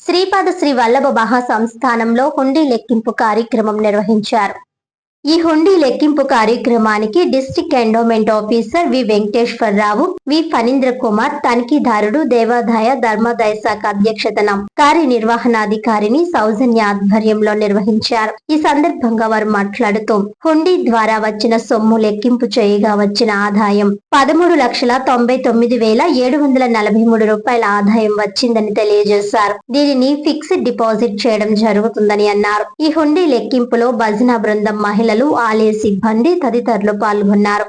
శ్రీపాద శ్రీ వల్లభ మహాసంస్థానంలో హుండీ లెక్కింపు కార్యక్రమం నిర్వహించారు. ఈ హుండీ లెక్కింపు కార్యక్రమానికి డిస్ట్రిక్ట్ ఎండోమెంట్ ఆఫీసర్ వి వెంకటేశ్వరరావు, వి ఫణీంద్ర కుమార్, తనిఖీదారుడు, దేవాదాయ ధర్మాదాయ శాఖ అధ్యక్షతన కార్యనిర్వహణాధికారిని సౌజన్య ఆధ్వర్యంలో నిర్వహించారు. ఈ సందర్భంగా వారు మాట్లాడుతూ హుండీ ద్వారా వచ్చిన సొమ్ము లెక్కింపు చేయగా వచ్చిన ఆదాయం 13,99,743 రూపాయల ఆదాయం వచ్చిందని తెలియజేశారు. దీనిని ఫిక్స్డ్ డిపాజిట్ చేయడం జరుగుతుందని అన్నారు. ఈ హుండీ లెక్కింపులో భజన బృందం, మహిళలు, ఆలయ సిబ్బంది తదితరులు పాల్గొన్నారు.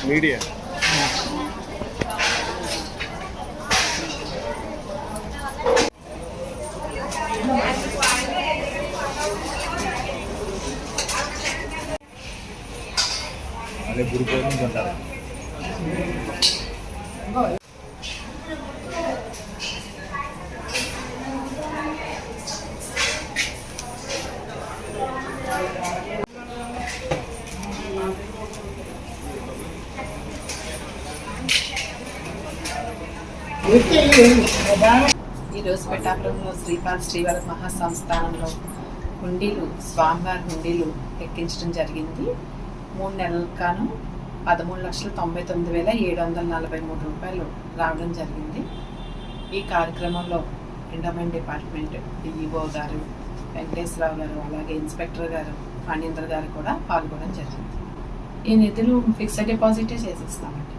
మీడియా అదే గురు పౌర్ణమి అంటారు. ఈరోజు పిఠాపురంలో శ్రీపాద శ్రీవల్లభ మహాసంస్థానంలో హుండీలు, స్వామివారి హుండీలు ఎక్కించడం జరిగింది. 3 నెలలకు గాను 13,99,743 రూపాయలు రావడం జరిగింది. ఈ కార్యక్రమంలో ఎండోమెంట్ డిపార్ట్మెంట్ డిఈఓ గారు, వెంకటేశ్వరరావు గారు, అలాగే ఇన్స్పెక్టర్ గారు, ఫణీంద్ర గారు కూడా పాల్గొనడం జరిగింది. ఈ నిధులు ఫిక్స్డ్ డిపాజిటే చేసేస్తామండి.